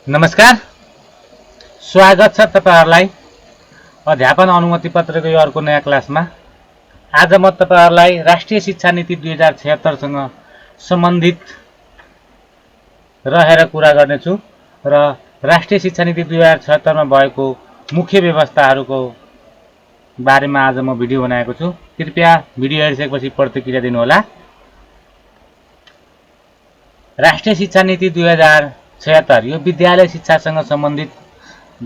नमस्कार, स्वागत छ तपाईहरुलाई अध्यापन अनुमति पत्रको यो अर्को नयाँ क्लासमा। आज म तपाईहरुलाई राष्ट्रिय शिक्षा नीति 2076 सँग सम्बन्धित रहेर कुरा गर्नेछु र राष्ट्रिय शिक्षा नीति 2076 मा भएको मुख्य व्यवस्थाहरूको बारेमा आज म भिडियो बनाएको छु। कृपया भिडियो हेरिसकेपछि प्रतिक्रिया दिनुहोला। राष्ट्रिय शिक्षा नीति 2076 यो विद्यालय शिक्षासँग सम्बन्धित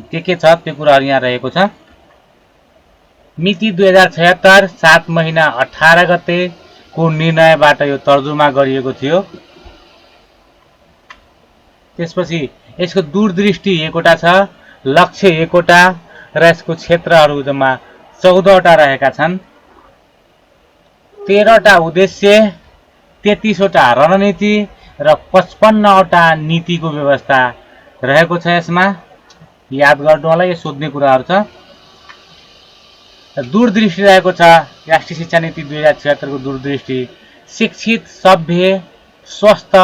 के छ त्यो कुराहरु यहाँ रहेको छ। मिति 2076 7 महिना 18 गते को निर्णयबाट यो तर्जुमा गरिएको थियो। त्यसपछि यसको दूरदृष्टि एकवटा छ, लक्ष्य एकवटा र यसको क्षेत्रहरु जम्मा 14 वटा रहेका छन्। 13 वटा उद्देश्य, 33 वटा रणनीति र 55 वटा नीतिको व्यवस्था रहेको छ। यसमा याद गर्नु होला, यो सोध्ने कुराहरु छ। दूरदृष्टि रहेको छ राष्ट्रिय शिक्षा नीति 2076 को दूरदृष्टि शिक्षित, सभ्य, स्वस्थ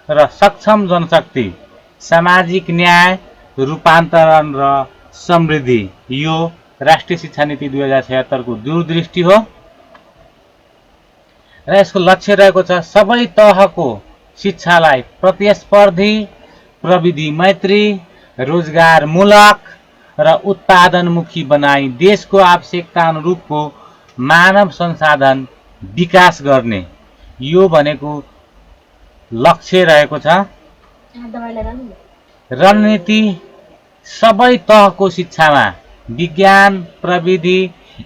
र सक्षम जनशक्ति, सामाजिक न्याय, रूपान्तरण र समृद्धि। यो राष्ट्रिय शिक्षा नीति 2076 को दूरदृष्टि हो। र यसको लक्ष्य रहेको छ सबै तहको शिक्षालाई प्रतिस्पर्धी, प्रविधि मैत्री, रोजगारमूलक र उत्पादनमुखी बनाई देशको आवश्यकता अनुरूपको मानव संसाधन विकास गर्ने। यो भनेको लक्ष्य रहेको छ। रणनीति सबै तहको शिक्षामा विज्ञान, प्रविधि,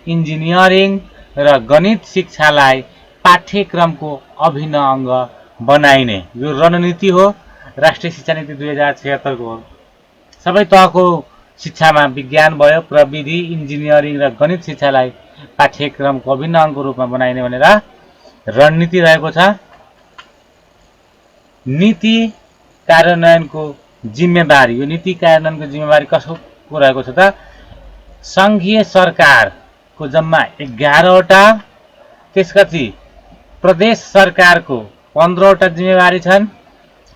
इन्जिनियरिङ र गणित शिक्षालाई पाठ्यक्रमको अभिन्न अंग बनाइने। यो रणनीति हो राष्ट्रिय शिक्षा नीति 2076 को। सबै तहको शिक्षामा विज्ञान भयो, प्रविधि, इन्जिनियरिङ र गणित शिक्षालाई पाठ्यक्रमको अभिन्न अंगको रूपमा बनाइने भनेर रणनीति रहेको छ। नीति कार्यान्वयनको जिम्मेवारी, यो नीति कार्यान्वयनको जिम्मेवारी कसको रहेको छ त? संघीय सरकारको जम्मा 11 वटा, त्यसपछि प्रदेश सरकारको 15 वटा जिम्मेवारी छन्।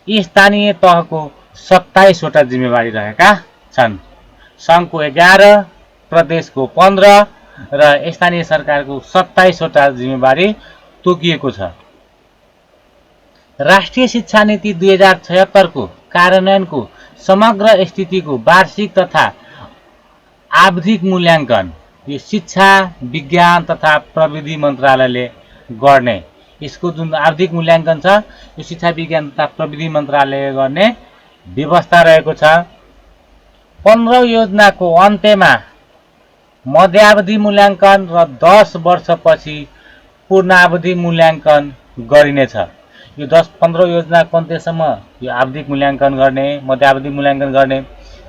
स्थानीय तहको 27 वटा जिम्मेवारी रहेका छन्। संघको 11, प्रदेशको 15 र स्थानीय सरकारको 27 वटा जिम्मेवारी तोकिएको छ। राष्ट्रिय शिक्षा नीति 2076 को कार्यान्वयनको समग्र स्थितिको वार्षिक तथा आवधिक मूल्याङ्कन यो शिक्षा, विज्ञान तथा प्रविधि मन्त्रालयले गर्ने। यसको जुन आवधिक मूल्याङ्कन छ यो शिक्षा, विज्ञान तथा प्रविधि मन्त्रालयले गर्ने व्यवस्था रहेको छ। 15 योजनाको अन्त्यमा मध्यावधि मूल्याङ्कन र 10 वर्षपछि पूर्णावधि मूल्याङ्कन गरिनेछ। यो 10-15 योजनाको अन्त्यसम्म यो आवधिक मूल्याङ्कन गर्ने, मध्यावधि मूल्याङ्कन गर्ने।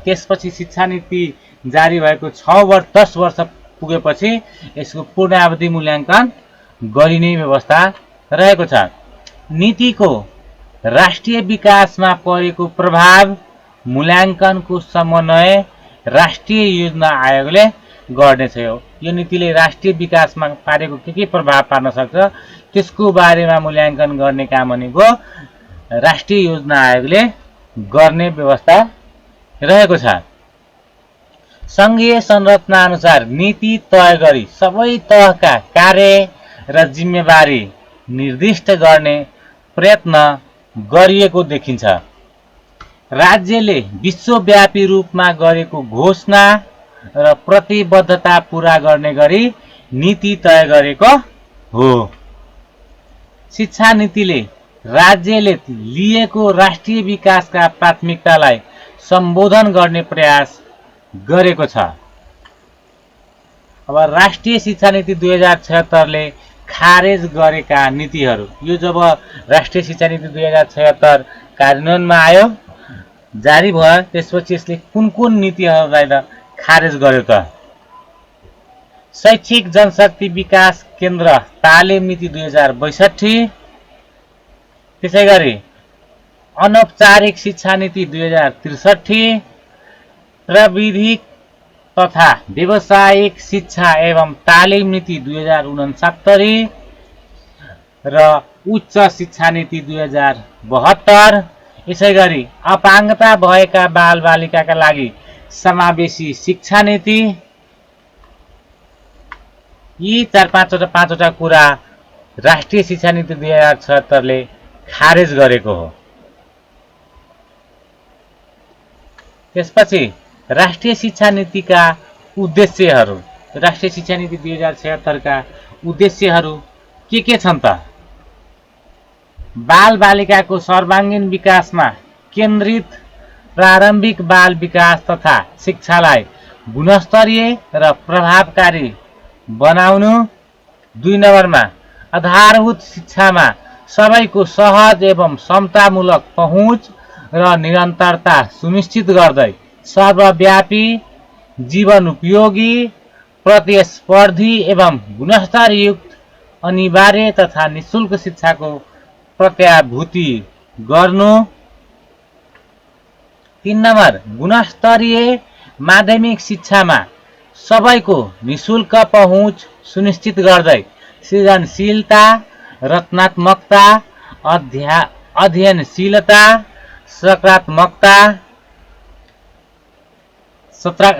त्यसपछि शिक्षा नीति जारी भएको 10 वर्ष पुगेपछि यसको पूर्णावधि मूल्याङ्कन गरिने व्यवस्था रहेको छ। नीतिको राष्ट्रिय विकासमा परेको प्रभाव मूल्याङ्कनको समन्वय राष्ट्रिय योजना आयोगले गर्नेछ। यो नीतिले राष्ट्रिय विकासमा पारेको के प्रभाव पार्न सक्छ त्यसको बारेमा मूल्याङ्कन गर्ने काम भनेको राष्ट्रिय योजना आयोगले गर्ने व्यवस्था रहेको छ। संघीय संरचना अनुसार नीति तय गरी सबै तहका कार्य र जिम्मेवारी निर्दिष्ट गर्ने प्रयत्न गरिएको देखिन्छ। राज्यले विश्वव्यापी रूपमा गरेको घोषणा र प्रतिबद्धता पूरा गर्ने गरी नीति तय गरेको हो। शिक्षा नीतिले राज्यले लिएको राष्ट्रिय विकासका प्राथमिकतालाई सम्बोधन गर्ने प्रयास गरेको छ। अब राष्ट्रिय शिक्षा नीति 2076 ले खारेज गरेका नीतिहरू, यो जब राष्ट्रिय शिक्षा नीति 2076 कार्यान्वयनमा आयो, जारी भयो, त्यसपछि यसले कुन नीतिहरूलाई खारेज गर्यो त? शैक्षिक जनशक्ति विकास केन्द्र तालिम नीति 2062, त्यसैगरी अनौपचारिक शिक्षा नीति 2063, प्रविधिक तथा व्यावसायिक शिक्षा एवं तालिम नीति 2069 र उच्च शिक्षा नीति 2072 यसैगरी अपाङ्गता भएका बालबालिकाका लागि समावेशी शिक्षा नीति। यी पाँचवटा कुरा राष्ट्रिय शिक्षा नीति 2076 ले खारेज गरेको हो। त्यसपछि राष्ट्रिय शिक्षा नीतिका उद्देश्यहरू, राष्ट्रिय शिक्षा नीति 2076 का उद्देश्यहरू के छन् त? बालबालिकाको सर्वाङ्गीन विकासमा केन्द्रित प्रारम्भिक बाल विकास तथा शिक्षालाई गुणस्तरीय र प्रभावकारी बनाउनु। 2 नम्बरमा आधारभूत शिक्षामा सबैको सहज एवं समतामूलक पहुँच र निरन्तरता सुनिश्चित गर्दै सर्वव्यापी, जीवन उपयोगी, प्रतिस्पर्धी एवं गुणस्तरयुक्त अनिवार्य तथा निःशुल्क शिक्षाको प्रत्याभूति गर्नु। 3 नम्बर गुणस्तरीय माध्यमिक शिक्षामा सबैको निःशुल्क पहुँच सुनिश्चित गर्दै सृजनशीलता, रचनात्मकता, अध्ययनशीलता,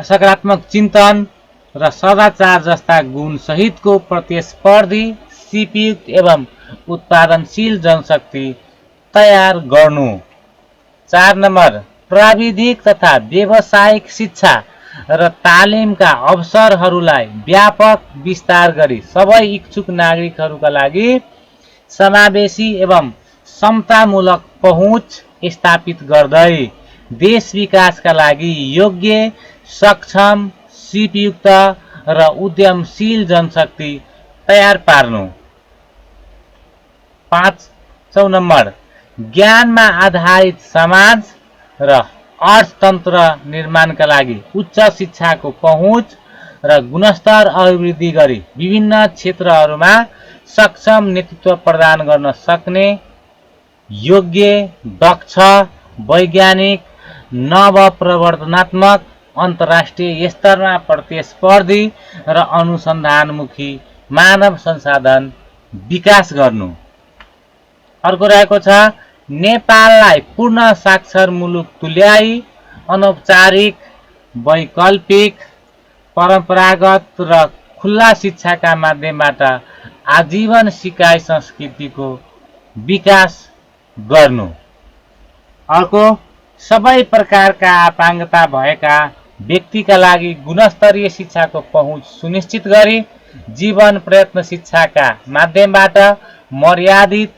सकारात्मक चिन्तन र सदाचार जस्ता गुण सहितको प्रतिस्पर्धी, सिपयुक्त एवं उत्पादनशील जनशक्ति तयार गर्नु। 4 नम्बर प्राविधिक तथा व्यावसायिक शिक्षा र तालिमका अवसरहरूलाई व्यापक विस्तार गरी सबै इच्छुक नागरिकहरूका लागि समावेशी एवं समतामूलक पहुँच स्थापित गर्दै देश विकासका लागि योग्य, सक्षम, सिपयुक्त र उद्यमशील जनशक्ति तयार पार्नु। 5 नम्बर ज्ञानमा आधारित समाज र अर्थतन्त्र निर्माणका लागि उच्च शिक्षाको पहुँच र गुणस्तर अभिवृद्धि गरी विभिन्न क्षेत्रहरूमा सक्षम नेतृत्व प्रदान गर्न सक्ने योग्य, दक्ष, वैज्ञानिक, नवप्रवर्तनात्मक, अन्तर्राष्ट्रिय स्तरमा प्रतिस्पर्धी र अनुसन्धानमुखी मानव संसाधन विकास गर्नु। अर्को रहेको छ नेपाललाई पूर्ण साक्षर मुलुक तुल्याई अनौपचारिक, वैकल्पिक, परम्परागत र खुल्ला शिक्षाका माध्यमबाट आजीवन सिकाइ संस्कृतिको विकास गर्नु। अर्को सबै प्रकारका अपाङ्गता भएका व्यक्तिका लागि गुणस्तरीय शिक्षाको पहुँच सुनिश्चित गरी जीवन प्रयत्न शिक्षाका माध्यमबाट मर्यादित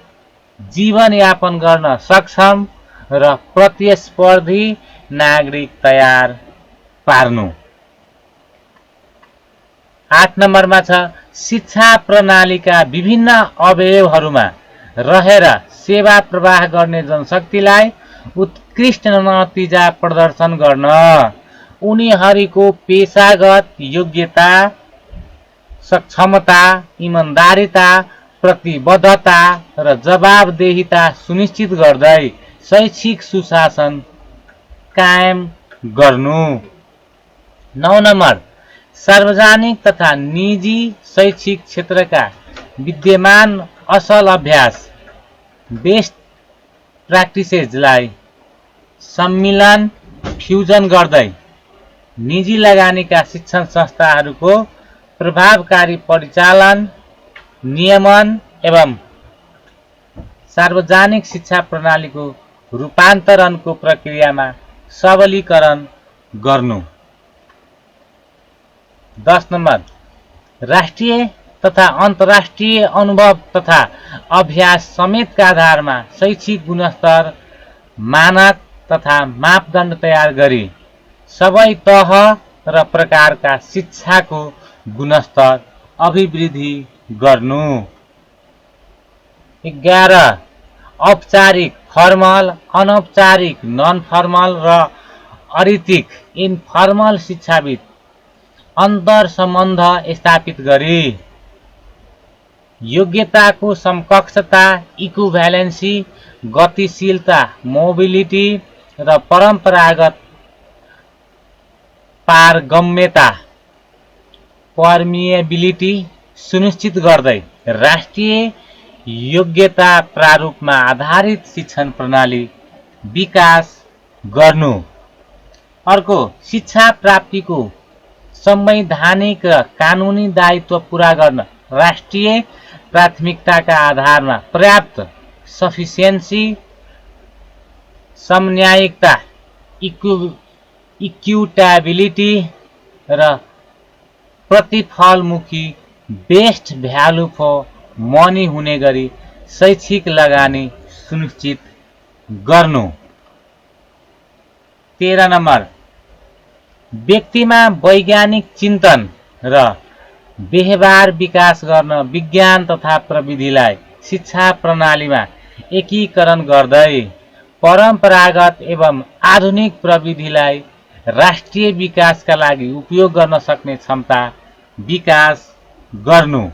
जीवनयापन गर्न सक्षम र प्रतिस्पर्धी नागरिक तयार पार्नु। 8 नम्बरमा छ शिक्षा प्रणालीका विभिन्न अवयवहरूमा रहेर सेवा प्रवाह गर्ने जनशक्तिलाई उत्कृष्ट नतिजा प्रदर्शन गर्न, उनीहरूको पेशागत योग्यता, सक्षमता, इमानदारीता, प्रतिबद्धता र जवाबदेहिता सुनिश्चित गर्दै शैक्षिक सुशासन कायम गर्नु। 9 नम्बर सार्वजनिक तथा निजी शैक्षिक क्षेत्रका विद्यमान असल अभ्यास, बेस्ट प्र्याक्टिसेसलाई सम्मिलन फ्युजन गर्दै निजी लगानीका शिक्षण संस्थाहरूको प्रभावकारी परिचालन, नियमन एवं सार्वजनिक शिक्षा प्रणालीको रूपान्तरणको प्रक्रियामा सबलीकरण गर्नु। 10 नम्बर राष्ट्रिय तथा अन्तर्राष्ट्रिय अनुभव तथा अभ्यास समेतका आधारमा शैक्षिक गुणस्तर, मानक तथा मापदण्ड तयार गरी सबै तह र प्रकारका शिक्षाको गुणस्तर अभिवृद्धि गर्नु। 11 औपचारिक फर्मल, अनौपचारिक नन फर्मल र अनैतिक इन्फर्मल शिक्षाबीच अन्तर सम्बन्ध स्थापित गरी योग्यताको समकक्षता, इक्विभ्यालेन्सी, गतिशीलता, मोबिलिटी र परम्परागत पारगम्यता, पर्मिएबिलिटी सुनिश्चित गर्दै राष्ट्रिय योग्यता प्रारूपमा आधारित शिक्षण प्रणाली विकास गर्नु। अर्को, शिक्षा प्राप्तिको संवैधानिक र कानुनी दायित्व पूरा गर्न राष्ट्रिय प्राथमिकताका आधारमा पर्याप्त सफिसियन्सी, समन्यायिकता, इक्युटाबिलिटी र प्रतिफलमुखी बेस्ट भ्यालु फर मनी हुने गरी शैक्षिक लगानी सुनिश्चित गर्नु। 13 नम्बर, व्यक्तिमा वैज्ञानिक चिन्तन र व्यवहार विकास गर्न विज्ञान तथा प्रविधिलाई शिक्षा प्रणालीमा एकीकरण गर्दै परम्परागत एवं आधुनिक प्रविधिलाई राष्ट्रिय विकासका लागि उपयोग गर्न सक्ने क्षमता विकास गर्नु।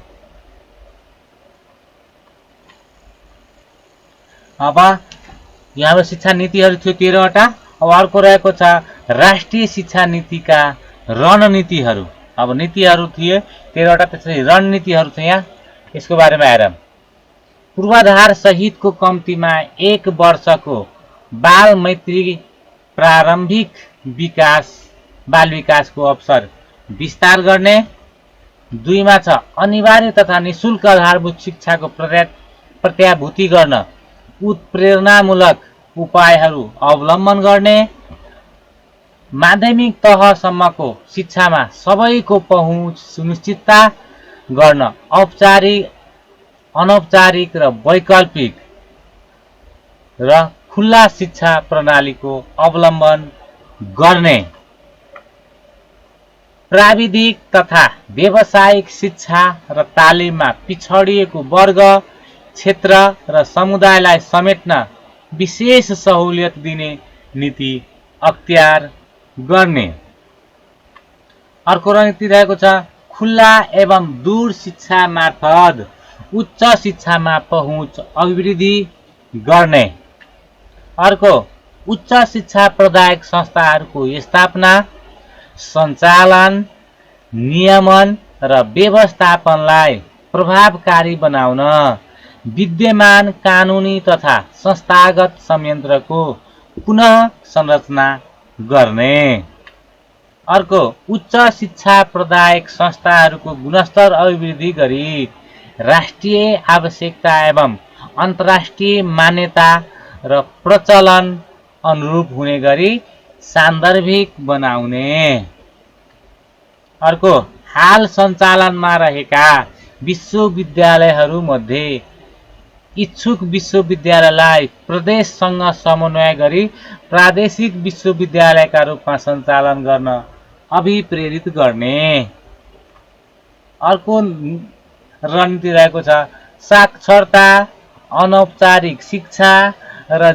अब यहाँ शिक्षा नीतिहरू थियो 13 वटा। अब अर्को रहेको छ राष्ट्रिय शिक्षा नीतिका रणनीतिहरू। अब नीतिहरू थिए 13 वटा, त्यसरी रणनीतिहरू छ यहाँ। यसको बारेमा हेरौँ। पूर्वाधार सहितको कम्तीमा 1 वर्षको बाल मैत्री प्रारम्भिक विकास बाल विकासको अवसर विस्तार गर्ने। 2 मा छ अनिवार्य तथा निशुल्क आधारभूत शिक्षाको प्रत्याभूति गर्न उत्प्रेरणामूलक उपायहरू अवलम्बन गर्ने। माध्यमिक तहसम्मको शिक्षामा सबैको पहुँच सुनिश्चितता गर्न औपचारिक, अनौपचारिक र वैकल्पिक र खुला शिक्षा प्रणालीको अवलम्बन गर्ने। प्राविधिक तथा व्यावसायिक शिक्षा र तालिममा पिछडिएको वर्ग, क्षेत्र र समुदायलाई समेट्न विशेष सहुलियत दिने नीति अख्तियार गर्ने। अर्को रणनीति रहेको छ खुला एवं दूर शिक्षा मार्फत उच्च शिक्षामा पहुँच अभिवृद्धि गर्ने। अर्को, उच्च शिक्षा प्रदायक संस्थाहरूको स्थापना, सञ्चालन, नियमन र व्यवस्थापनलाई प्रभावकारी बनाउन विद्यमान कानुनी तथा संस्थागत संयन्त्रको पुनः संरचना गर्ने। अर्को, उच्च शिक्षा प्रदायक संस्थाहरूको गुणस्तर अभिवृद्धि गरी राष्ट्रिय आवश्यकता एवं अन्तर्राष्ट्रिय मान्यता र प्रचलन अनुरूप हुने गरी सान्दर्भिक बनाउने। अर्को, हाल सञ्चालनमा रहेका विश्वविद्यालयहरूमध्ये इच्छुक विश्वविद्यालयलाई प्रदेशसँग समन्वय गरी प्रादेशिक विश्वविद्यालयका रूपमा सञ्चालन गर्न अभिप्रेरित गर्ने। अर्को रणनीति रहेको छ साक्षरता, अनौपचारिक शिक्षा र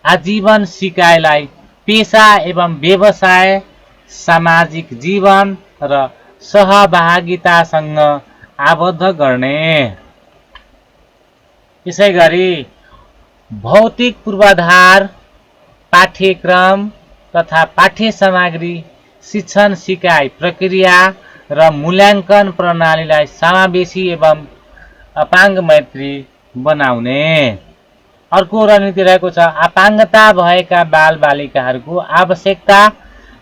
आजीवन सिकाइलाई पेशा एवं व्यवसाय, सामाजिक जीवन र सहभागितासँग आबद्ध गर्ने। यसैगरी भौतिक पूर्वाधार, पाठ्यक्रम तथा पाठ्य सामग्री, शिक्षण सिकाइ प्रक्रिया र मूल्याङ्कन प्रणालीलाई समावेशी एवं अपाङ्ग मैत्री बनाउने। अर्को रणनीति रहेको छ अपाङ्गता भएका बालबालिकाहरूको आवश्यकता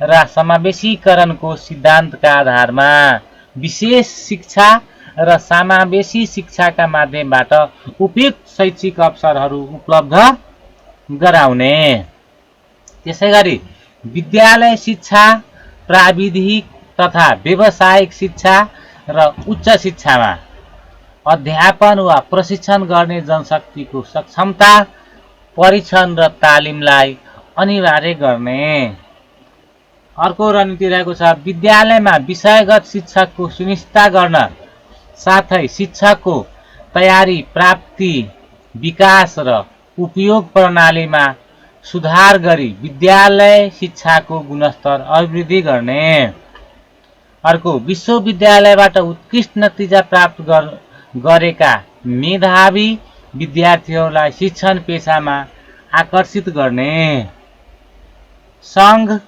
र समावेशीकरणको सिद्धान्तका आधारमा विशेष शिक्षा र समावेशी शिक्षाका माध्यमबाट उपयुक्त शैक्षिक अवसरहरू उपलब्ध गराउने। त्यसैगरी विद्यालय शिक्षा, प्राविधिक तथा व्यावसायिक शिक्षा र उच्च शिक्षामा अध्यापन वा प्रशिक्षण गर्ने जनशक्तिको सक्षमता, परीक्षण र तालिमलाई अनिवार्य गर्ने। अर्को रणनीति रहेको छ विद्यालयमा विषयगत शिक्षाको सुनिश्चित गर्न साथै शिक्षाको तयारी, प्राप्ति, विकास र उपयोग प्रणालीमा सुधार गरी विद्यालय शिक्षाको गुणस्तर अभिवृद्धि गर्ने। अर्को, विश्वविद्यालयबाट उत्कृष्ट नतिजा प्राप्त गरेका मेधावी विद्यार्थीहरूलाई शिक्षण पेशामा आकर्षित गर्ने। सङ्घ,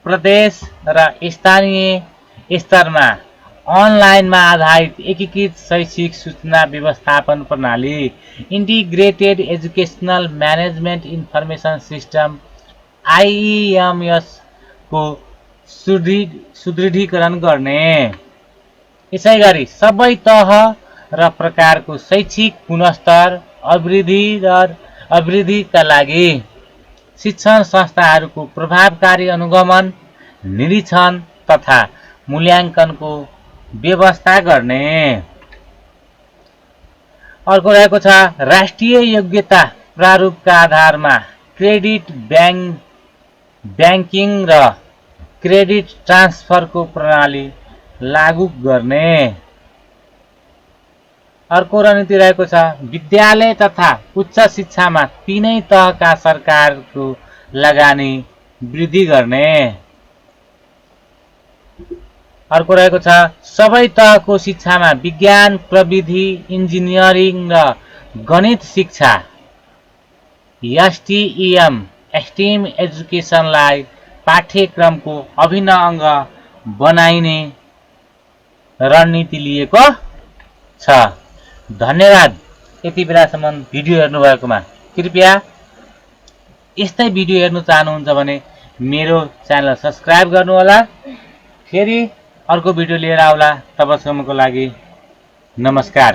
प्रदेश र स्थानीय स्तरमा अनलाइनमा आधारित एकीकृत शैक्षिक सूचना व्यवस्थापन प्रणाली, integrated educational management information system IEMS को सुदृढीकरण गर्ने। यसै गरी सबै तह र प्रकारको शैक्षिक गुणस्तर अभिवृद्धिका लागि शिक्षण संस्थाहरूको प्रभावकारी अनुगमन, निरीक्षण तथा मूल्याङ्कनको व्यवस्था गर्ने। अर्को रहेको छ राष्ट्रिय योग्यता प्रारूपका आधारमा क्रेडिट ब्याङ्किङ र क्रेडिट ट्रान्सफरको प्रणाली लागू गर्ने। अर्को रणनीति रहेको छ विद्यालय तथा उच्च शिक्षामा तीनै तहका सरकारको लगानी वृद्धि गर्ने। अर्को रहेको छ सबै तहको शिक्षामा विज्ञान, प्रविधि, इन्जिनियरिङ र गणित शिक्षा STEM एजुकेसनलाई पाठ्यक्रमको अभिन्न अङ्ग बनाइने रणनीति लिएको छ। धन्यवाद यति बेलासम्म भिडियो हेर्नुभएकोमा। कृपया यस्तै भिडियो हेर्नु चाहनुहुन्छ भने मेरो च्यानल सब्स्क्राइब गर्नुहोला। फेरि अर्को भिडियो लिएर आउला। तबसम्मको लागि नमस्कार।